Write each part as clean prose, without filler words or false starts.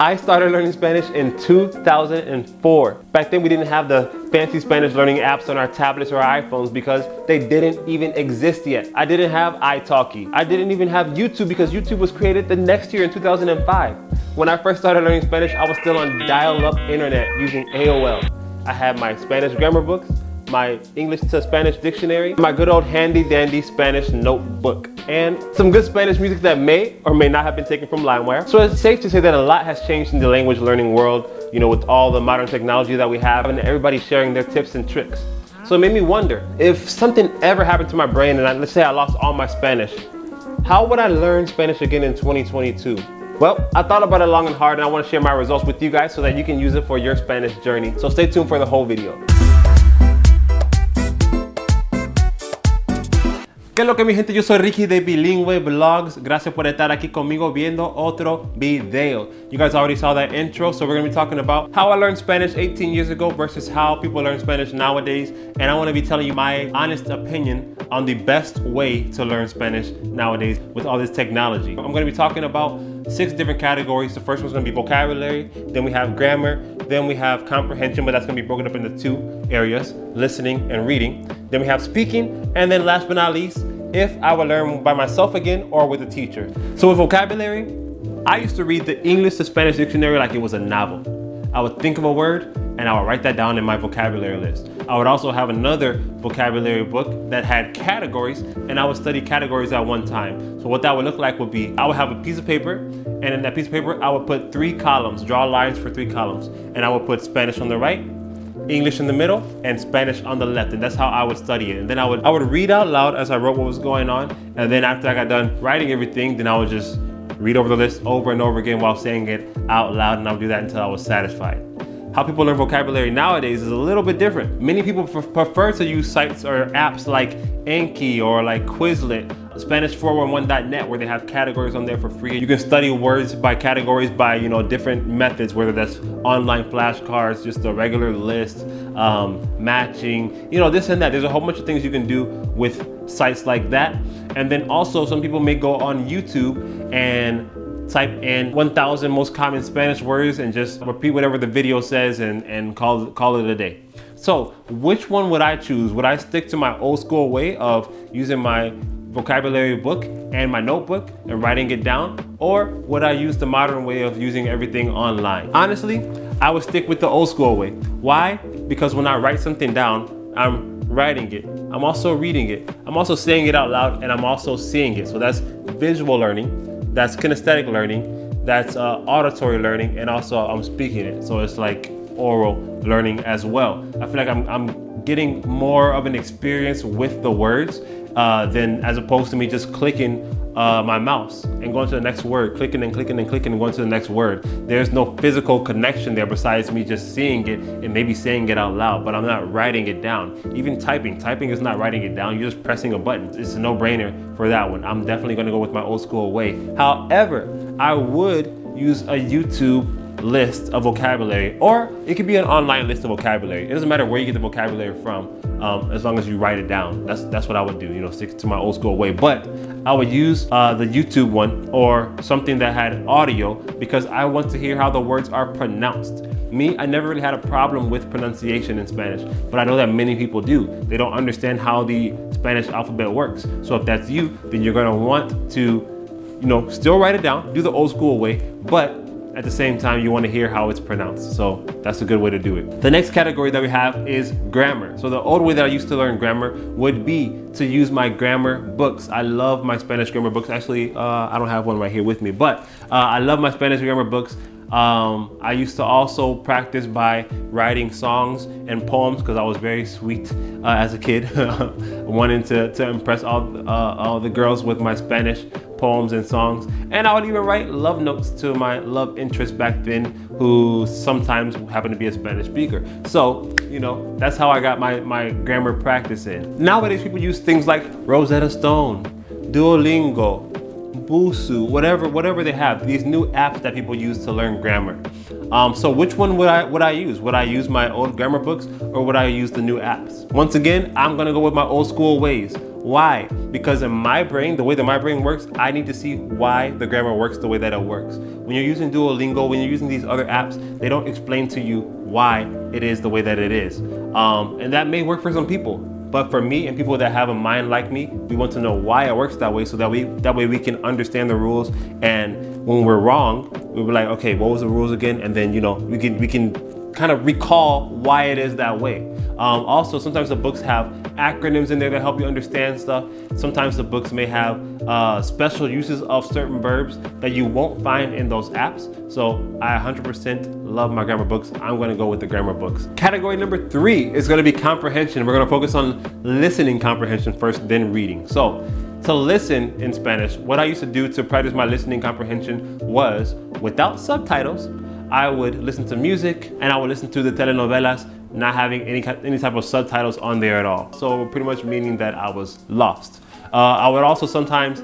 I started learning Spanish in 2004. Back then we didn't have the fancy Spanish learning apps on our tablets or our iPhones because they didn't even exist yet. I didn't have iTalki. I didn't even have YouTube because YouTube was created the next year in 2005. When I first started learning Spanish, I was still on dial-up internet using AOL. I had my Spanish grammar books, my English to Spanish dictionary, my good old handy dandy Spanish notebook, and some good Spanish music that may or may not have been taken from LimeWire. So it's safe to say that a lot has changed in the language learning world, you know, with all the modern technology that we have and everybody sharing their tips and tricks. So it made me wonder, if something ever happened to my brain and let's say I lost all my Spanish, how would I learn Spanish again in 2022? Well, I thought about it long and hard and I want to share my results with you guys so that you can use it for your Spanish journey. So stay tuned for the whole video. ¿Qué es lo que mi gente? Yo soy Ricky de Bilingue Vlogs. Gracias por estar aquí conmigo viendo otro video. You guys already saw that intro, so we're going to be talking about how I learned Spanish 18 years ago versus how people learn Spanish nowadays. And I want to be telling you my honest opinion on the best way to learn Spanish nowadays with all this technology. I'm going to be talking about 6 different categories. The first one's going to be vocabulary, then we have grammar, then we have comprehension, but that's going to be broken up into 2 areas, listening and reading. Then we have speaking, and then last but not least, if I would learn by myself again or with a teacher. So with vocabulary, I used to read the English to Spanish dictionary like it was a novel. I would think of a word and I would write that down in my vocabulary list. I would also have another vocabulary book that had categories and I would study categories at one time. So what that would look like would be, I would have a piece of paper and in that piece of paper, I would put 3 columns, draw lines for 3 columns. And I would put Spanish on the right, English in the middle, and Spanish on the left. And that's how I would study it. And then I would read out loud as I wrote what was going on. And then after I got done writing everything, then I would just read over the list over and over again while saying it out loud. And I would do that until I was satisfied. How people learn vocabulary nowadays is a little bit different. Many people prefer to use sites or apps like Anki or like Quizlet, Spanish411.net, where they have categories on there for free. You can study words by categories by, you know, different methods, whether that's online flashcards, just a regular list, matching, you know, this and that. There's a whole bunch of things you can do with sites like that. And then also some people may go on YouTube and type in 1,000 most common Spanish words and just repeat whatever the video says and call it a day. So which one would I choose? Would I stick to my old school way of using my vocabulary book and my notebook and writing it down? Or would I use the modern way of using everything online? Honestly, I would stick with the old school way. Why? Because when I write something down, I'm writing it. I'm also reading it. I'm also saying it out loud and I'm also seeing it. So that's visual learning. That's kinesthetic learning, that's auditory learning, and also I'm speaking it. So it's like oral learning as well. I feel like I'm getting more of an experience with the words than as opposed to me just clicking my mouse and going to the next word, clicking and clicking and clicking and going to the next word. There's no physical connection there besides me just seeing it and maybe saying it out loud, but I'm not writing it down. Even typing is not writing it down. You're just pressing a button. It's a no-brainer for that one. I'm definitely gonna go with my old school way. However, I would use a YouTube list of vocabulary, or it could be an online list of vocabulary. It doesn't matter where you get the vocabulary from, as long as you write it down. That's what I would do, you know, stick to my old school way. But I would use the YouTube one or something that had audio because I want to hear how the words are pronounced. Me, I never really had a problem with pronunciation in Spanish, but I know that many people do. They don't understand how the Spanish alphabet works. So if that's you, then you're gonna want to, you know, still write it down, do the old school way, but at the same time, you want to hear how it's pronounced. So that's a good way to do it. The next category that we have is grammar. So the old way that I used to learn grammar would be to use my grammar books. I love my Spanish grammar books. Actually, I don't have one right here with me, but I love my Spanish grammar books. I used to also practice by writing songs and poems because I was very sweet as a kid, wanting to impress all the girls with my Spanish poems and songs. And I would even write love notes to my love interest back then, who sometimes happened to be a Spanish speaker. So, you know, that's how I got my grammar practice in. Nowadays, people use things like Rosetta Stone, Duolingo, Busu, whatever they have, these new apps that people use to learn grammar. So which one would I use? Would I use my old grammar books or would I use the new apps? Once again, I'm gonna go with my old school ways. Why? Because in my brain, the way that my brain works, I need to see why the grammar works the way that it works. when you're using Duolingo, when you're using these other apps, they don't explain to you why it is the way that it is. And that may work for some people. But for me and people that have a mind like me, we want to know why it works that way, so that way we can understand the rules. And when we're wrong, we'll be like, okay, what was the rules again? And then, you know, we can kind of recall why it is that way. Also, sometimes the books have acronyms in there that help you understand stuff. Sometimes the books may have special uses of certain verbs that you won't find in those apps. So I 100% love my grammar books. I'm gonna go with the grammar books. Category number 3 is gonna be comprehension. We're gonna focus on listening comprehension first, then reading. So to listen in Spanish, what I used to do to practice my listening comprehension was, without subtitles, I would listen to music and I would listen to the telenovelas, not having any type of subtitles on there at all. So pretty much meaning that I was lost. I would also sometimes,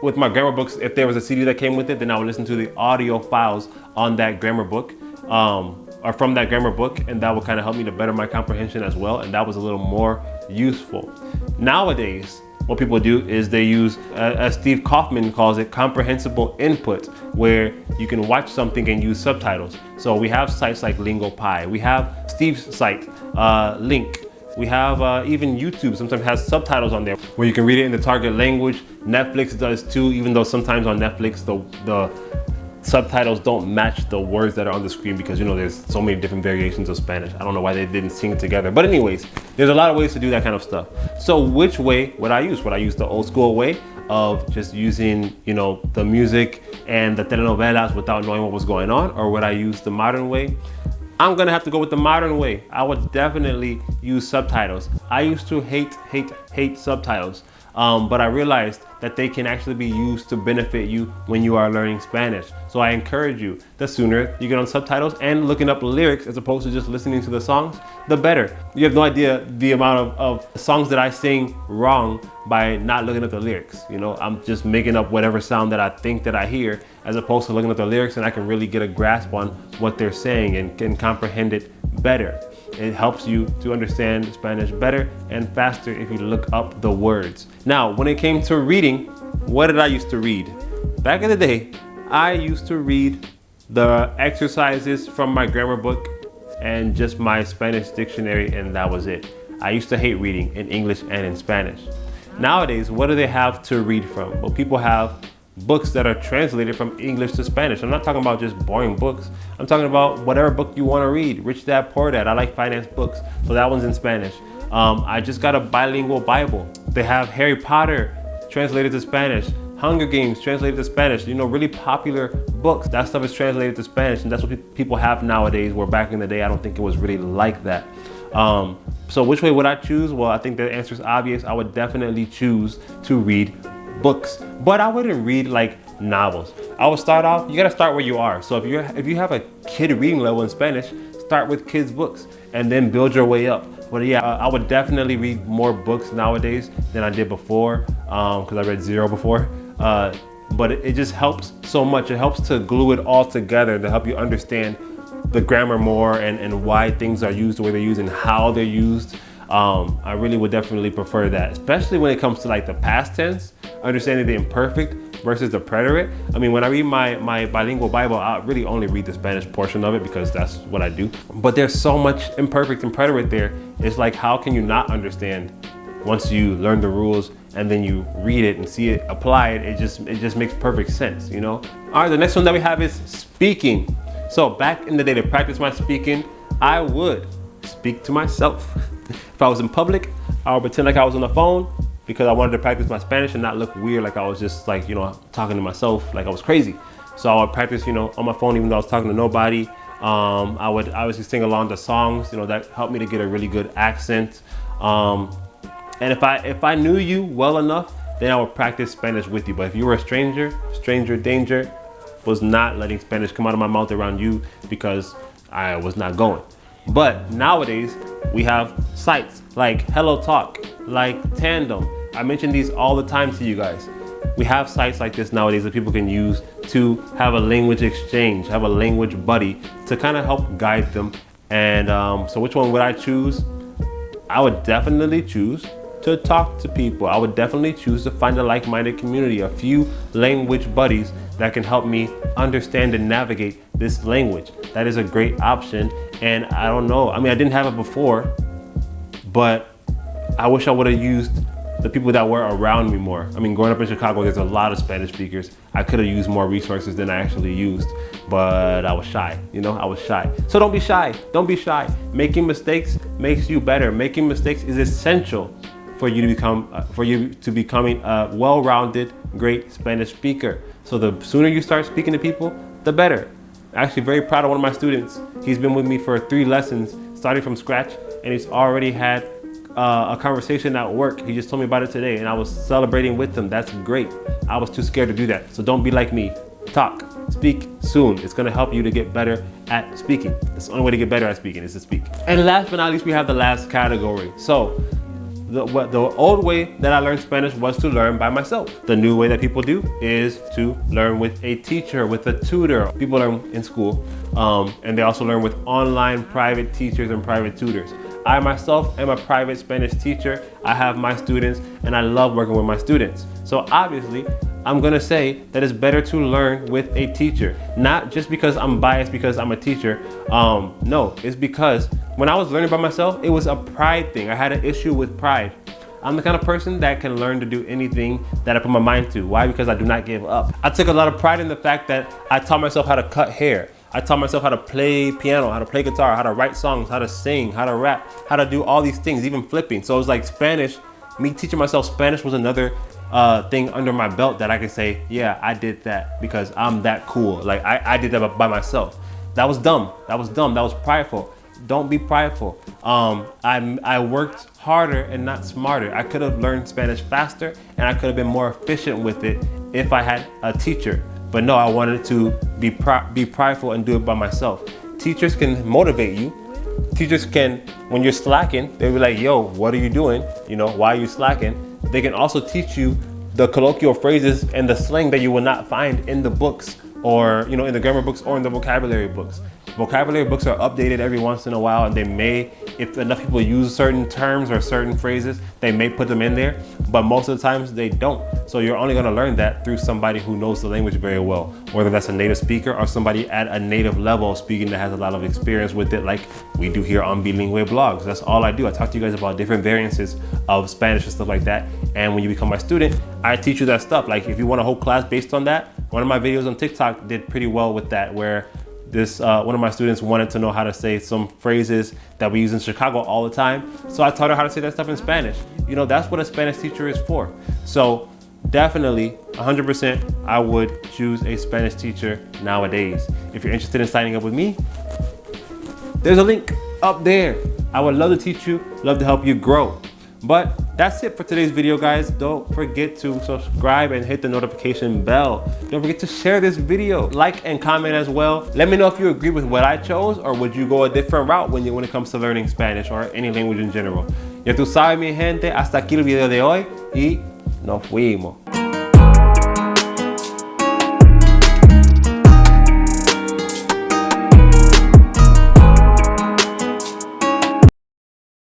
with my grammar books, if there was a CD that came with it, then I would listen to the audio files on that grammar book, or from that grammar book, and that would kind of help me to better my comprehension as well, and that was a little more useful. Nowadays, what people do is they use, as Steve Kaufman calls it, comprehensible input, where you can watch something and use subtitles. So we have sites like LingoPie, we have Steve's site, Link, we have even YouTube sometimes has subtitles on there where you can read it in the target language. Netflix does too, even though sometimes on Netflix the subtitles don't match the words that are on the screen, because, you know, there's so many different variations of Spanish. I don't know why they didn't sing it together, but anyways, there's a lot of ways to do that kind of stuff. So which way would I use? Would I use the old school way of just using, you know, the music and the telenovelas without knowing what was going on, or would I use the modern way? I'm gonna have to go with the modern way. I would definitely use subtitles. I used to hate subtitles. But I realized that they can actually be used to benefit you when you are learning Spanish. So I encourage you, the sooner you get on subtitles and looking up lyrics as opposed to just listening to the songs, the better. You have no idea the amount of songs that I sing wrong by not looking at the lyrics. You know, I'm just making up whatever sound that I think that I hear, as opposed to looking at the lyrics, and I can really get a grasp on what they're saying and can comprehend it better. It helps you to understand Spanish better and faster if you look up the words. Now, when it came to reading, what did I used to read? Back in the day, I used to read the exercises from my grammar book and just my Spanish dictionary, and that was it. I used to hate reading in English and in Spanish. Nowadays, what do they have to read from? Well, people have books that are translated from English to Spanish. I'm not talking about just boring books. I'm talking about whatever book you want to read. Rich Dad, Poor Dad. I like finance books, so that one's in Spanish. I just got a bilingual Bible. They have Harry Potter translated to Spanish, Hunger Games translated to Spanish. You know, really popular books. That stuff is translated to Spanish, and that's what people have nowadays, where back in the day, I don't think it was really like that. So which way would I choose? Well, I think the answer is obvious. I would definitely choose to read books, but I wouldn't read like novels. I would start off, you gotta start where you are. So if you have a kid reading level in Spanish, start with kids books and then build your way up. But yeah, I would definitely read more books nowadays than I did before, because I read 0 before. But it just helps so much. It helps to glue it all together to help you understand the grammar more and why things are used the way they're used and how they're used. I really would definitely prefer that, especially when it comes to like the past tense, understanding the imperfect versus the preterite. I mean, when I read my bilingual Bible, I really only read the Spanish portion of it because that's what I do. But there's so much imperfect and preterite there. It's like, how can you not understand once you learn the rules and then you read it and see it applied? It just makes perfect sense, you know? All right, the next one that we have is speaking. So back in the day, to practice my speaking, I would speak to myself. If I was in public, I would pretend like I was on the phone because I wanted to practice my Spanish and not look weird, like I was just like, you know, talking to myself like I was crazy. So I would practice, you know, on my phone even though I was talking to nobody. I would obviously sing along to songs, you know, that helped me to get a really good accent. And if I knew you well enough, then I would practice Spanish with you. But if you were a stranger danger, was not letting Spanish come out of my mouth around you because I was not going. But nowadays, we have sites like Hello Talk, like Tandem. I mention these all the time to you guys. We have sites like this nowadays that people can use to have a language exchange, have a language buddy to kind of help guide them. And so which one would I choose? I would definitely choose to talk to people. I would definitely choose to find a like-minded community, a few language buddies that can help me understand and navigate this language. That is a great option. And I don't know, I mean, I didn't have it before, but I wish I would have used the people that were around me more. I mean, growing up in Chicago, there's a lot of Spanish speakers. I could have used more resources than I actually used, but I was shy, you know, I was shy. So don't be shy, don't be shy. Making mistakes makes you better. Making mistakes is essential for you to becoming a well-rounded, great Spanish speaker. So the sooner you start speaking to people, the better. I'm actually very proud of one of my students. He's been with me for 3 lessons, starting from scratch, and he's already had a conversation at work. He just told me about it today and I was celebrating with him. That's great. I was too scared to do that. So don't be like me. Talk, speak soon. It's gonna help you to get better at speaking. That's the only way to get better at speaking is to speak. And last but not least, we have the last category. So the old way that I learned Spanish was to learn by myself. The new way that people do is to learn with a teacher, with a tutor. People learn in school and they also learn with online private teachers and private tutors. I myself am a private Spanish teacher. I have my students and I love working with my students. So obviously, I'm gonna say that it's better to learn with a teacher. Not just because I'm biased because I'm a teacher. No, it's because when I was learning by myself, it was a pride thing. I had an issue with pride. I'm the kind of person that can learn to do anything that I put my mind to. Why? Because I do not give up. I took a lot of pride in the fact that I taught myself how to cut hair. I taught myself how to play piano, how to play guitar, how to write songs, how to sing, how to rap, how to do all these things, even flipping. So it was like Spanish, me teaching myself Spanish was another thing under my belt that I could say, yeah, I did that because I'm that cool. Like I did that by myself. That was dumb. That was dumb. That was prideful. Don't be prideful. I worked harder and not smarter. I could have learned Spanish faster and I could have been more efficient with it if I had a teacher. But no, I wanted to be prideful and do it by myself. Teachers can motivate you. Teachers can, when you're slacking, they'll be like, yo, what are you doing? You know, why are you slacking? They can also teach you the colloquial phrases and the slang that you will not find in the books or, you know, in the grammar books or in the vocabulary books. Vocabulary books are updated every once in a while and they may, if enough people use certain terms or certain phrases, they may put them in there, but most of the times they don't. So you're only gonna learn that through somebody who knows the language very well, whether that's a native speaker or somebody at a native level of speaking that has a lot of experience with it, like we do here on Bilingue blogs. That's all I do. I talk to you guys about different variances of Spanish and stuff like that. And when you become my student, I teach you that stuff. Like if you want a whole class based on that, one of my videos on TikTok did pretty well with that, where this one of my students wanted to know how to say some phrases that we use in Chicago all the time. So I taught her how to say that stuff in Spanish. You know, that's what a Spanish teacher is for. So definitely 100% I would choose a Spanish teacher nowadays. If you're interested in signing up with me, there's a link up there. I would love to teach you, love to help you grow. But that's it for today's video, guys. Don't forget to subscribe and hit the notification bell. Don't forget to share this video, like and comment as well. Let me know if you agree with what I chose or would you go a different route when it comes to learning Spanish or any language in general. Ya tú sabes, mi gente, hasta aquí el video de hoy y nos fuimos.